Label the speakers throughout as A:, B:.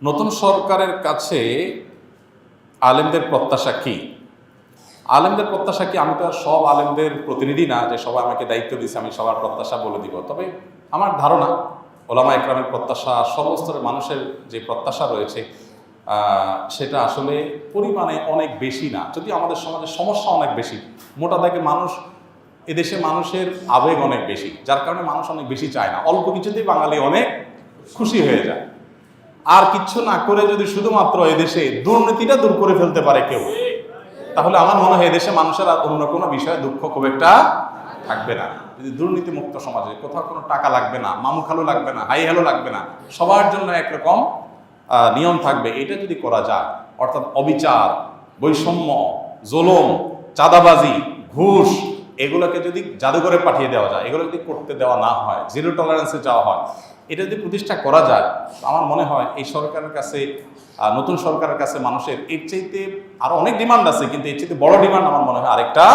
A: নতুন সরকারের কাছে আলেমদের প্রত্যাশা কি? আলেমদের প্রত্যাশা কি? আমি তো আর সব আলেমদের প্রতিনিধি না যে সবাই আমাকে দায়িত্ব দিচ্ছে আমি সবার প্রত্যাশা বলে দিব। তবে আমার ধারণা ওলামা একরামের প্রত্যাশা, সর্বস্তরের মানুষের যে প্রত্যাশা রয়েছে সেটা আসলে পরিমাণে অনেক বেশি না, যদি আমাদের সমাজের সমস্যা অনেক বেশি। মোটা দাগে মানুষ, এদেশে মানুষের আবেগ অনেক বেশি, যার কারণে মানুষ অনেক বেশি চায় না। অল্প কিছুতেই বাঙালি অনেক খুশি হয়ে যায়। আর কিচ্ছু না করে যদি শুধুমাত্র এদেশে দুর্নীতিটা দূর করে ফেলতে পারে কেউ, তাহলে আমার মনে হয় এদেশে মানুষের আর অন্য কোনো বিষয়ে দুঃখ খুব একটা থাকবে না। যদি দুর্নীতি মুক্ত সমাজে কোথাও কোনো টাকা লাগবে না, মামু খালু লাগবে না, হাই হ্যালো লাগবে না, সবার জন্য একরকম নিয়ম থাকবে, এটা যদি করা যায়, অর্থাৎ অবিচার, বৈষম্য, জুলুম, চাঁদাবাজি, ঘুষ, এগুলোকে যদি জাদুঘরে পাঠিয়ে দেওয়া যায়, এগুলো যদি করতে দেওয়া না হয়, জিরো টলারেন্সে যাওয়া হয়, এটা যদি প্রতিষ্ঠা করা যায়, আমার মনে হয় এই সরকারের কাছে, নতুন সরকারের কাছে মানুষের এর চাইতে আরো অনেক ডিমান্ড আছে, কিন্তু এর চাইতে বড় ডিমান্ড আমার মনে হয় আরেকটা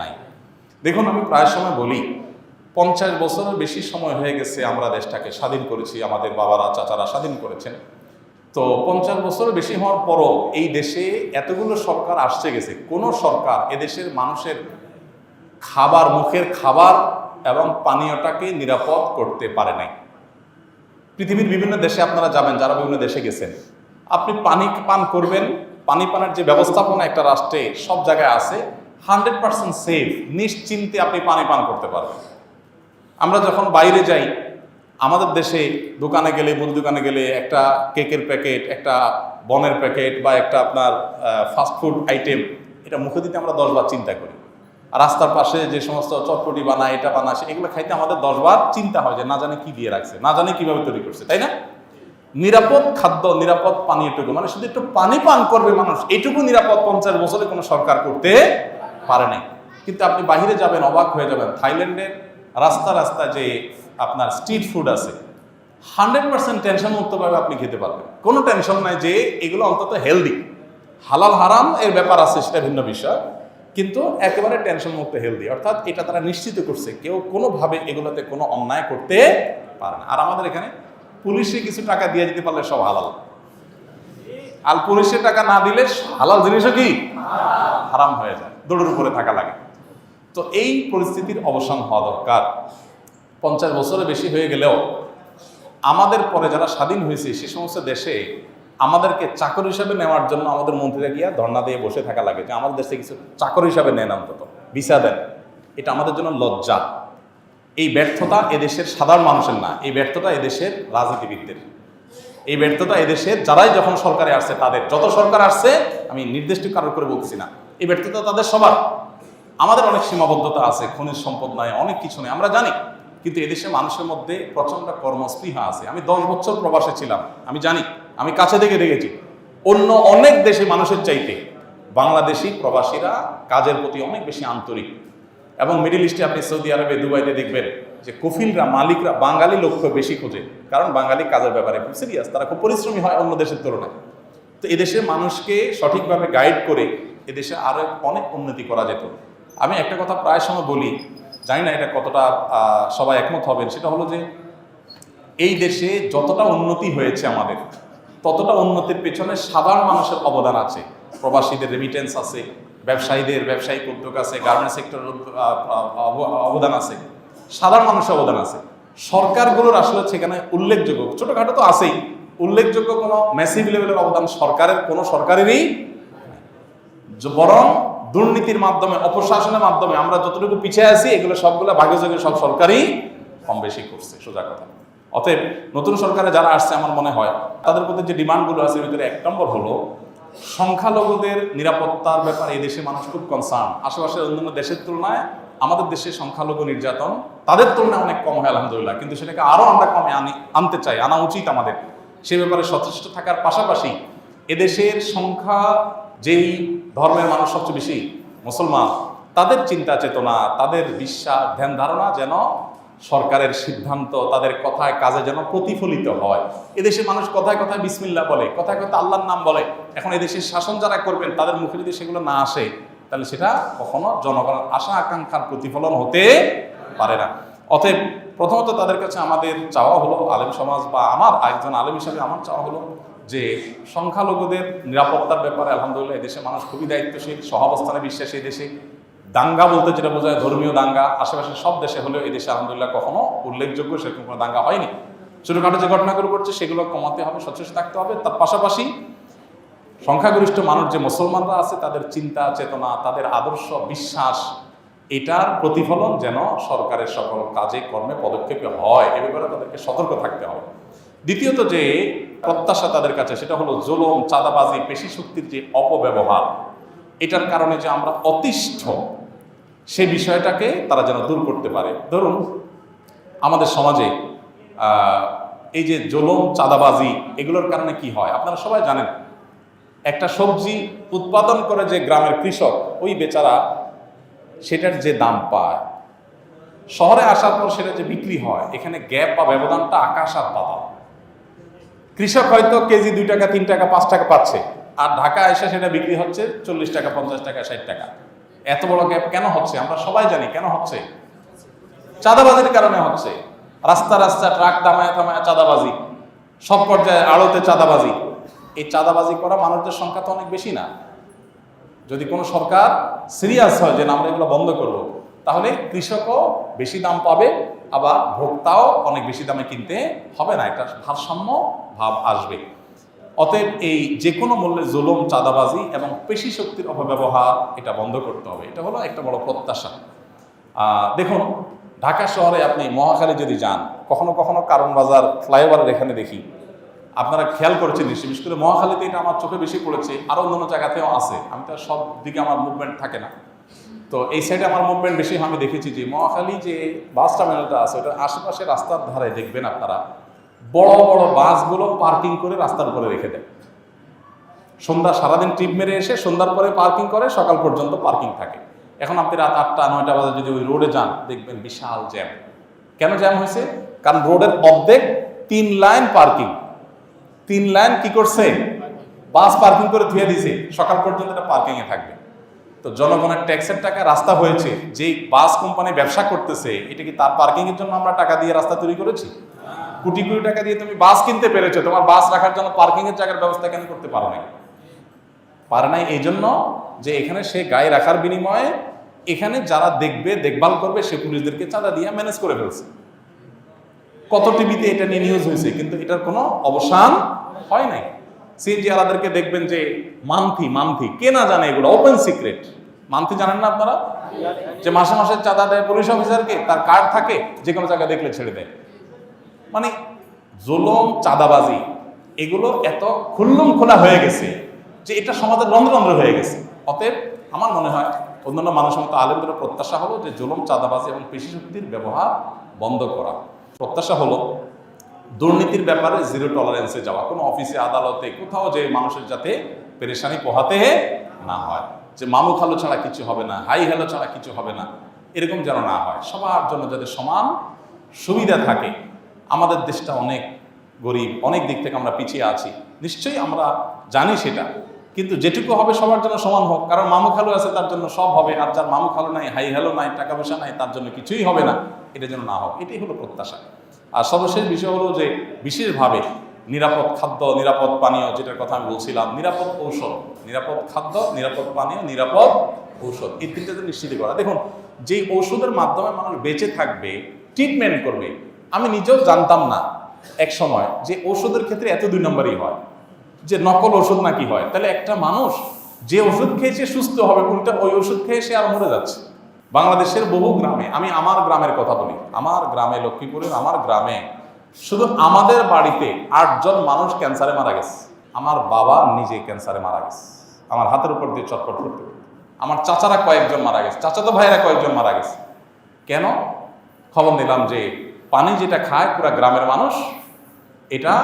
A: নাই। দেখুন, আমি প্রায় সময় বলি 50 বছরের বেশি সময় হয়ে গেছে আমরা দেশটাকে স্বাধীন করেছি, আমাদের বাবারা চাচারা স্বাধীন করেছেন। তো 50 বছরের বেশি হওয়ার পরও এই দেশে এতগুলো সরকার আসছে গেছে, কোনো সরকার এদেশের মানুষের খাবার, মুখের খাবার এবং পানীয়টাকে নিরাপদ করতে পারে নাই। পৃথিবীর বিভিন্ন দেশে আপনারা যাবেন, যারা বিভিন্ন দেশে গেছেন, আপনি পানি পান করবেন, পানি পানের যে ব্যবস্থাপনা একটা রাষ্ট্রে সব জায়গায় আছে, 100% সেফ, নিশ্চিন্তে আপনি পানি পান করতে পারবেন। আমরা যখন বাইরে যাই, আমাদের দেশে দোকানে গেলে, মুদি দোকানে গেলে একটা কেকের প্যাকেট, একটা বনের প্যাকেট বা একটা আপনার ফাস্টফুড আইটেম, এটা মুখে দিতে আমরা 10 বার চিন্তা করি। আর রাস্তার পাশে যে সমস্ত চটপটি বানায়, এটা বানায়, এগুলো খাইতে আমাদের 10 বার চিন্তা হয় যে না জানে কি দিয়ে রাখছে, না জানে কিভাবে তৈরি করছে, তাই না? নিরাপদ খাদ্য, নিরাপদ পানি, এটুকু মানে শুধু একটু পানি পান করবে মানুষ, এইটুকু নিরাপদ 50 বছরে কোনো সরকার করতে পারে নাই। কিন্তু আপনি বাহিরে যাবেন, অবাক হয়ে যাবেন, থাইল্যান্ডের রাস্তা রাস্তা যে আপনার স্ট্রিট ফুড আছে, 100% টেনশন মুক্তভাবে আপনি খেতে পারবেন, কোনো টেনশন নাই যে এগুলো অন্তত হেলদি। হালাল হারাম এর ব্যাপার আছে, সেটা ভিন্ন বিষয়, কিন্তু একেবারে টেনশন মুক্ত হেলদি, অর্থাৎ এটা তারা নিশ্চিত করছে কেউ কোনোভাবে এগুলোতে কোনো অন্যায় করতে পারে না। আর আমাদের এখানে পুলিশে কিছু টাকা দিয়ে দিতে পারলে সব হালাল, আর পুলিশের টাকা না দিলে হালাল জিনিসও কি হারাম হয়ে যায়, দৌড়ের উপরে থাকা লাগে। তো এই পরিস্থিতির অবসান হওয়া দরকার। 50 বছরের বেশি হয়ে গেলেও আমাদের পরে যারা স্বাধীন হয়েছে সে সমস্ত দেশে আমাদেরকে চাকর হিসাবে নেওয়ার জন্য আমাদের মন্ত্রীরা গিয়া ধর্ণা দিয়ে বসে থাকা লাগে যে আমাদের দেশে কিছু চাকর হিসাবে নেন, অন্তত ভিসা দেন। এটা আমাদের জন্য লজ্জা। এই ব্যর্থতা এদেশের সাধারণ মানুষের না, এই ব্যর্থতা এদেশের রাজনীতিবিদদের, এই ব্যর্থতা এদেশের যারাই যখন সরকারে আসছে তাদের, যত সরকার আসছে, আমি নির্দিষ্ট কারোর করে বলছি না, এই ব্যর্থতা তাদের সবার। আমাদের অনেক সীমাবদ্ধতা আছে, খনিজ সম্পদ নাই, অনেক কিছু নেই, আমরা জানি, কিন্তু এদেশের মানুষের মধ্যে প্রচণ্ড কর্মস্পৃহা আছে। আমি 10 বছর প্রবাসে ছিলাম, আমি জানি, আমি কাছে থেকে দেখেছি, অন্য অনেক দেশে মানুষের চাইতে বাংলাদেশি প্রবাসীরা কাজের প্রতি অনেক বেশি আন্তরিক। এবং মিডিল ইস্টে আপনি সৌদি আরবে, দুবাইতে দেখবেন যে কফিলরা, মালিকরা বাঙালি লোককে বেশি খোঁজে, কারণ বাঙালি কাজের ব্যাপারে খুব সিরিয়াস, তারা খুব পরিশ্রমী হয় অন্য দেশের তুলনায়। তো এদেশের মানুষকে সঠিকভাবে গাইড করে এদেশে আরও অনেক উন্নতি করা যেত। আমি একটা কথা প্রায় সময় বলি, জানি না এটা কতটা সবাই একমত হবেন, সেটা হলো যে এই দেশে যতটা উন্নতি হয়েছে আমাদের, ততটা উন্নতির পেছনে সাধারণ মানুষের অবদান আছে। প্রবাসীদের রেমিটেন্স আছে, ব্যবসায়ীদের ব্যবসায়িক উদ্যোগ আছে, গার্মেন্টস সেক্টরের অবদান আছে, সাধারণ মানুষের অবদান আছে। সরকারগুলোর আসলে সেখানে উল্লেখযোগ্য, ছোটোখাটো তো আছেই, উল্লেখযোগ্য কোনো ম্যাসিভ লেভেলের অবদান সরকারের, কোনো সরকারেরই, বরং দুর্নীতির মাধ্যমে, অপশাসনের মাধ্যমে আমরা যতটুকু পিছিয়ে আছি, এগুলো সবগুলো ভাগে যোগে সব সরকারই কম বেশি করছে, সোজা কথা। অতএব নতুন সরকারে যারা আসছে, আমার মনে হয় তাদের প্রতি যে ডিমান্ডগুলো আছে, এর ভিতরে 1 নম্বর হলো সংখ্যালঘুদের নিরাপত্তার ব্যাপারে এই দেশে মানুষ খুব কনসার্ন। আশেপাশের অন্যান্য দেশের তুলনায় আমাদের দেশে সংখ্যালঘু নির্যাতন তাদের তুলনায় অনেক কম হয় আলহামদুলিল্লাহ, কিন্তু সেটাকে আরও আমরা কমে আনতে চাই, আনা উচিত আমাদের। সে ব্যাপারে সচেষ্ট থাকার পাশাপাশি এদেশের সংখ্যা, যেই ধর্মের মানুষ সবচেয়ে বেশি মুসলমান, তাদের চিন্তা চেতনা, তাদের বিশ্বাস, ধ্যান ধারণা যেন সরকারের সিদ্ধান্ত, তাদের কথায় কাজে যেন প্রতিফলিত হয়। এদেশের মানুষ কথায় কথায় বিসমিল্লাহ বলে, কথায় কথায় আল্লাহর নাম বলে। এখন এদেশের শাসন যারা করবেন তাদের মুখে যদি সেগুলো না আসে, তাহলে সেটা কখনো জনগণের আশা আকাঙ্ক্ষার প্রতিফলন হতে পারে না। অতএব প্রথমত তাদের কাছে আমাদের চাওয়া হলো, আলেম সমাজ বা আমার একজন আলেম হিসাবে আমার চাওয়া হলো যে সংখ্যালঘুদের নিরাপত্তার ব্যাপারে আলহামদুলিল্লাহ এদেশে মানুষ খুবই দায়িত্বশীল, সহাবস্থানে বিশ্বাসী। দেশে দাঙ্গা বলতে যেটা বোঝায় ধর্মীয় দাঙ্গা, আশেপাশে সব দেশে হলেও এদেশে আলহামদুলিল্লাহ কখনো উল্লেখযোগ্য সেরকম কোনো দাঙ্গা হয়নি। ছোটখাটো যে ঘটনাগুলো ঘটছে সেগুলো কমাতে হবে, সচেষ্ট থাকতে হবে। তার পাশাপাশি সংখ্যাগরিষ্ঠ মানুষ যে মুসলমানরা আছে তাদের চিন্তা চেতনা, তাদের আদর্শ বিশ্বাস, এটার প্রতিফলন যেন সরকারের সকল কাজে কর্মে পদক্ষেপে হয়, এ ব্যাপারে তাদেরকে সতর্ক থাকতে হবে। দ্বিতীয়ত যে প্রত্যাশা তাদের কাছে সেটা হলো জুলুম, চাঁদাবাজি, পেশি শক্তির যে অপব্যবহার, এটার কারণে যে আমরা অতিষ্ঠ, সেই বিষয়টাকে তারা যেন দূর করতে পারে। ধরুন আমাদের সমাজে এই যে জুলুম, চাঁদাবাজি, এগুলোর কারণে কি হয় আপনারা সবাই জানেন। একটা সবজি উৎপাদন করে যে গ্রামের কৃষক, ওই বেচারা সেটার যে দাম পায়, শহরে আসার পর সেটা যে বিক্রি হয়, এখানে গ্যাপ বা ব্যবধানটা আকাশ আর পাতাল। কৃষক হয়তো কেজি 2 টাকা, 3 টাকা, 5 টাকা পাচ্ছে, আর ঢাকা এসে সেটা বিক্রি হচ্ছে 40 টাকা, 50 টাকা, 60 টাকা। এত বড় গ্যাপ কেন হচ্ছে? আমরা সবাই জানি কেন হচ্ছে। চাঁদাবাজির কারণে হচ্ছে। রাস্তা রাস্তা ট্রাক থামায় থামায় চাঁদাবাজি, সব পর্যায়ে আড়তে চাঁদাবাজি। এই চাঁদাবাজি করা মানুষদের সংখ্যা তো অনেক বেশি না। যদি কোনো সরকার সিরিয়াস হয় যে আমরা এগুলো বন্ধ করব, তাহলে কৃষকও বেশি দাম পাবে, আবার ভোক্তাও অনেক বেশি দামে কিনতে হবে না। একটা ভারসাম্য ভাব আসবে। অতএব এই যে কোনো মূল্যে জুলুম, চাঁদাবাজি এবং পেশি শক্তির অপব্যবহার, এটা বন্ধ করতে হবে। এটা হলো একটা বড় প্রত্যাশা। দেখুন ঢাকা শহরে আপনি মহাখালী যদি যান, কখনো কখনো কারণ বাজার ফ্লাইওভারের এখানে দেখি, আপনারা খেয়াল করেছেন নিশ্চয়ই, বিশেষ করে মহাখালীতে এটা আমার চোখে বেশি পড়েছে, আরও অন্যান্য জায়গাতেও আছে। আমি তো সব দিকে আমার মুভমেন্ট থাকে না, তো এই সাইডে আমার মুভমেন্ট বেশি। আমি দেখেছি যে মহাখালী যে বাস টার্মিনালটা আছে, ওটার আশেপাশে রাস্তার ধারে দেখবেন আপনারা বড় বড় বাসগুলো পার্কিং করে রাস্তার উপরে রেখে দেয়। সন্ধ্যা সারাদিন ট্রিপ মেরে এসে সন্ধ্যার পরে পার্কিং করে, সকাল পর্যন্ত পার্কিং থাকে। এখন আপনি রাত 8টা 9টা বাজে যদি ওই রোডে যান, দেখবেন বিশাল জ্যাম। কেন জ্যাম হয়েছে? কারণ রোডের অর্ধেক 3 লাইন পার্কিং, 3 লাইন কি করছে? বাস পার্কিং করে ধুয়ে দিছে, সকাল পর্যন্ত এটা পার্কিংয়ে থাকবে। তো জনগণের ট্যাক্সের টাকা রাস্তা হয়েছে, যেই বাস কোম্পানি ব্যবসা করতেছে, এটা কি তার পার্কিংয়ের জন্য আমরা টাকা দিয়ে রাস্তা তৈরি করেছি? কোটি কোটি টাকা দিয়ে তুমি বাস কিনতে পেরেছো, তোমার বাস রাখার জন্য পার্কিংয়ের জায়গার ব্যবস্থা কেন করতে পারো নাই? পারে নাই এই জন্য যে এখানে সে গায়ে রাখার বিনিময়ে এখানে যারা দেখবে, দেখভাল করবে, সে পুলিশদেরকে চাঁদা দিয়ে ম্যানেজ করে ফেলছে। কত টিভিতে এটা নিয়ে নিউজ হয়েছে, কিন্তু এটার কোনো অবসান হয় নাই। সিএনজি আলাদেরকে দেখবেন যে মান্থি কে না জানে, এগুলো ওপেন সিক্রেট। মান্থি জানেন না আপনারা? যে মাসে মাসে চাঁদা দেয় পুলিশ অফিসারকে, তার কার্ড থাকে, যে কোনো জায়গায় দেখলে ছেড়ে দেয়। মানে জুলুম, চাঁদাবাজি এগুলো এত খুল্লুম খোলা হয়ে গেছে যে এটা সমাজের রন্ধ্র হয়ে গেছে। অতএব আমার মনে হয় অন্যান্য মানুষের মতো আলেমদের প্রত্যাশা হলো যে জুলুম, চাঁদাবাজি এবং পেশি শক্তির ব্যবহার বন্ধ করা। প্রত্যাশা হলো দুর্নীতির ব্যাপারে জিরো টলারেন্সে যাওয়া। কোনো অফিসে, আদালতে, কোথাও যে মানুষের যাতে পেরেশানি পোহাতে না হয়, যে মামু খালো ছাড়া কিছু হবে না, হাই হ্যালো ছাড়া কিছু হবে না, এরকম যেন না হয়। সবার জন্য যাতে সমান সুবিধা থাকে। আমাদের দেশটা অনেক গরিব, অনেক দিক থেকে আমরা পিছিয়ে আছি, নিশ্চয়ই আমরা জানি সেটা, কিন্তু যেটুকু হবে সবার জন্য সমান হোক। কারণ মামু খালু আছে তার জন্য সব হবে, আর যার মামু খালু নাই, হাই হ্যালো নাই, টাকা পয়সা নাই, তার জন্য কিছুই হবে না। এটা যেন না হোক, এটাই হলো প্রত্যাশা। আর সর্বশেষ বিষয় হলো যে বিশেষভাবে নিরাপদ খাদ্য, নিরাপদ পানীয়, যেটার কথা আমি বলছিলাম, নিরাপদ ঔষধ, নিরাপদ খাদ্য, নিরাপদ পানীয়, নিরাপদ ঔষধ, এই তিনটাতে নিশ্চিত করা। দেখুন যেই ঔষধের মাধ্যমে মানুষ বেঁচে থাকবে, ট্রিটমেন্ট করবে, আমি নিজেও জানতাম না এক সময় যে ঔষধের ক্ষেত্রে এত 2 নম্বরই হয়, যে নকল ওষুধ নাকি হয়। তাহলে একটা মানুষ যে ওষুধ খেয়েছে সুস্থ হবে, উল্টা ওই ওষুধ খেয়ে সে আর মরে যাচ্ছে। বাংলাদেশের বহু গ্রামে, আমি আমার গ্রামের কথা বলি, আমার গ্রামে, লক্ষ্মীপুরের আমার গ্রামে, শুধু আমাদের বাড়িতে 8 জন মানুষ ক্যান্সারে মারা গেছে। আমার বাবা নিজে ক্যান্সারে মারা গেছে, আমার হাতের উপর দিয়ে চটপট করতে। আমার চাচারা কয়েকজন মারা গেছে, চাচাতো ভাইয়েরা কয়েকজন মারা গেছে। কেন? খবর নিলাম যে পানি যেটা খায় পুরা গ্রামের মানুষ, এটা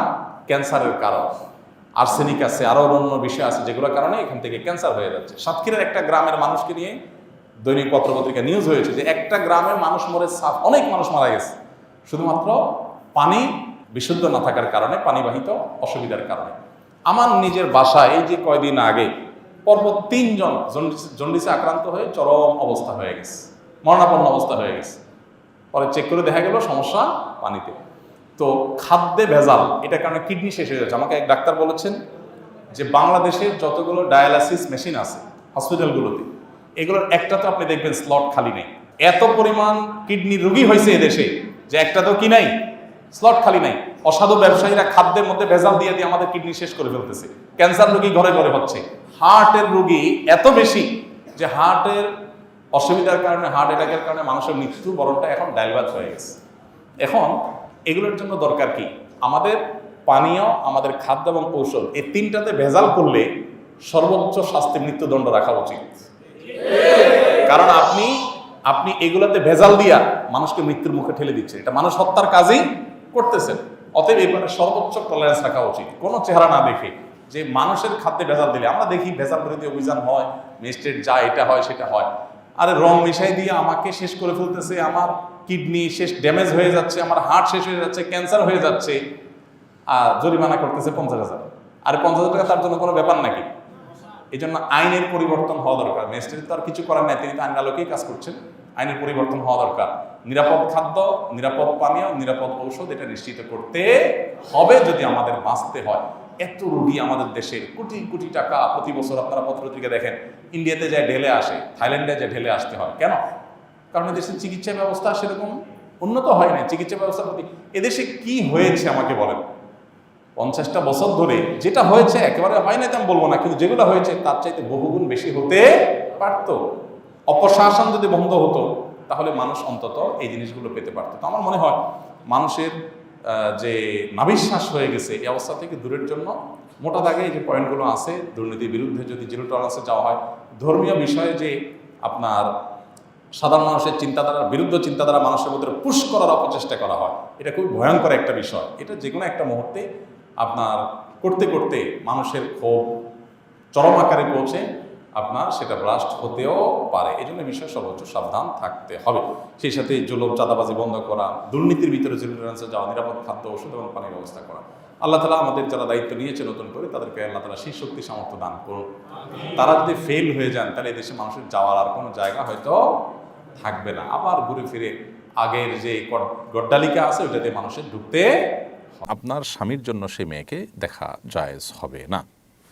A: ক্যান্সারের কারণ। আর্সেনিক আছে, আরও অন্য বিষয় আছে, যেগুলোর কারণে এখান থেকে ক্যান্সার হয়ে যাচ্ছে। সাতক্ষীরার একটা গ্রামের মানুষকে নিয়ে দৈনিক পত্রপত্রিকা নিউজ হয়েছে যে একটা গ্রামের মানুষ মরে, অনেক মানুষ মারা গেছে শুধুমাত্র পানি বিশুদ্ধ না থাকার কারণে, পানিবাহিত অসুবিধার কারণে। আমার নিজের বাসায় এই যে কয়দিন আগে পরপর 3 জন জন্ডিসে আক্রান্ত হয়ে চরম অবস্থা হয়ে গেছে, মরণাপন্ন অবস্থা হয়ে গেছে। পরে চেক করে দেখা গেল সমস্যা পানিতে। তো খাদ্যে ভেজাল, এটার কারণে কিডনি শেষ হয়ে যাচ্ছে। আমাকে এক ডাক্তার বলেছেন যে বাংলাদেশের যতগুলো ডায়ালাসিস মেশিন আছে হসপিটালগুলোতে, এগুলোর একটাতে আপনি দেখবেন স্লট খালি নেই। এত পরিমাণ কিডনি রোগী হয়েছে এদেশে যে একটাতেও কি নাই, স্লট খালি নাই। অসাধু ব্যবসায়ীরা খাদ্যের মধ্যে ভেজাল দিয়ে দিয়ে আমাদের কিডনি শেষ করে ফেলতেছে। ক্যান্সার রোগী ঘরে ঘরে হচ্ছে। হার্টের রোগী এত বেশি যে হার্টের অসুবিধার কারণে, হার্ট অ্যাটাকের কারণে মানুষের মৃত্যু বরণটা এখন ডাইভার্ট হয়ে গেছে। এখন এগুলোর জন্য দরকার কি? আমাদের পানীয়, আমাদের খাদ্য এবং ঔষধ, এই তিনটাতে ভেজাল করলে সর্বোচ্চ শাস্তি মৃত্যুদণ্ড রাখা উচিত। কারণ আপনি এগুলাতে ভেজাল দিয়া মানুষকে মৃত্যুর মুখে ঠেলে দিচ্ছে, এটা মানুষ হত্যার কাজেই করতেছেন। অতএব এবারে সর্বোচ্চ টলারেন্স রাখা উচিত, কোনো চেহারা না দেখে যে মানুষের খাদ্যে ভেজাল দিলে। আমরা দেখি ভেজাল বিরোধী অভিযান হয়, ম্যাজিস্ট্রেট যা এটা হয় সেটা হয়, আরে রং মিশাই দিয়ে আমাকে শেষ করে ফেলতেছে, আমার কিডনি শেষ, ড্যামেজ হয়ে যাচ্ছে, আমার হার্ট শেষ হয়ে যাচ্ছে, ক্যান্সার হয়ে যাচ্ছে, আর জরিমানা করতেছে 50,000। আরে 50,000 টাকা তার জন্য কোনো ব্যাপার নাকি? এই জন্য আইনের পরিবর্তন হওয়া দরকার। ম্যাজিস্ট্রেট তো আর কিছু করার নাই, তিনি তো আইন আলোকেই কাজ করছেন। আইনের পরিবর্তন হওয়া দরকার। নিরাপদ খাদ্য, নিরাপদ পানীয়, নিরাপদ ঔষধ, এটা নিশ্চিত করতে হবে যদি আমাদের বাঁচতে হয়। এত রোগী আমাদের দেশের, কোটি কোটি টাকা প্রতি বছর আপনারা পত্রপত্রিকা দেখেন, ইন্ডিয়াতে যায় ঢেলে আসে, থাইল্যান্ডে যায় ঢেলে আসতে হয়। কেন? কারণ দেশের চিকিৎসা ব্যবস্থা সেরকম উন্নত হয় না। চিকিৎসা ব্যবস্থার প্রতি এদেশে কি হয়েছে আমাকে বলেন? 50টা বছর ধরে যেটা হয়েছে, একেবারে হয় না তেমন বলবো না, কিন্তু যেগুলো হয়েছে তার চাইতে বহুগুণ বেশি হতে পারত। অপশাসন যদি বন্ধ হতো তাহলে মানুষ অন্তত এই জিনিসগুলো পেতে পারত। তো আমার মনে হয় মানুষের যে নাভিশ্বাস হয়ে গেছে, এই অবস্থা থেকে দূরের জন্য মোটা দাগে এই যে পয়েন্টগুলো আছে, দুর্নীতির বিরুদ্ধে যদি জিরো টলারেন্সে যাওয়া হয়, ধর্মীয় বিষয়ে যে আপনার সাধারণ মানুষের চিন্তাধারার বিরুদ্ধে চিন্তাধারা মানুষের মধ্যে পুশ করার অপচেষ্টা করা হয়, এটা খুবই ভয়ঙ্কর একটা বিষয়। এটা যে কোনো একটা মুহূর্তে আপনার করতে করতে মানুষের ক্ষোভ চরম আকারে পৌঁছে আপনার সেটা ব্লাস্ট হতেও পারে। এই জন্য বিষয়ে সর্বোচ্চ সাবধান থাকতে হবে। সেই সাথে জুলুম, চাঁদাবাজি বন্ধ করা, দুর্নীতির ভিতরে জিরো টলারেন্সে যাওয়া, নিরাপদ খাদ্য, ওষুধ এবং পানির ব্যবস্থা করা। আল্লাহ তাআলা আমাদের যারা দায়িত্ব নিয়েছে নতুন করে, তাদেরকে আল্লাহ তাআলা সেই শক্তি সামর্থ্য দান করুন। তারা যদি ফেল হয়ে যান তাহলে দেশে মানুষের যাওয়ার আর কোনো জায়গা হয়তো থাকবে না। আবার ঘুরে ফিরে আগের যে গড্ডালিকা আছে ওইটাতে মানুষের ঢুকতে, আপনার স্বামীর জন্য সেই মেয়েকে দেখা জায়েজ হবে না।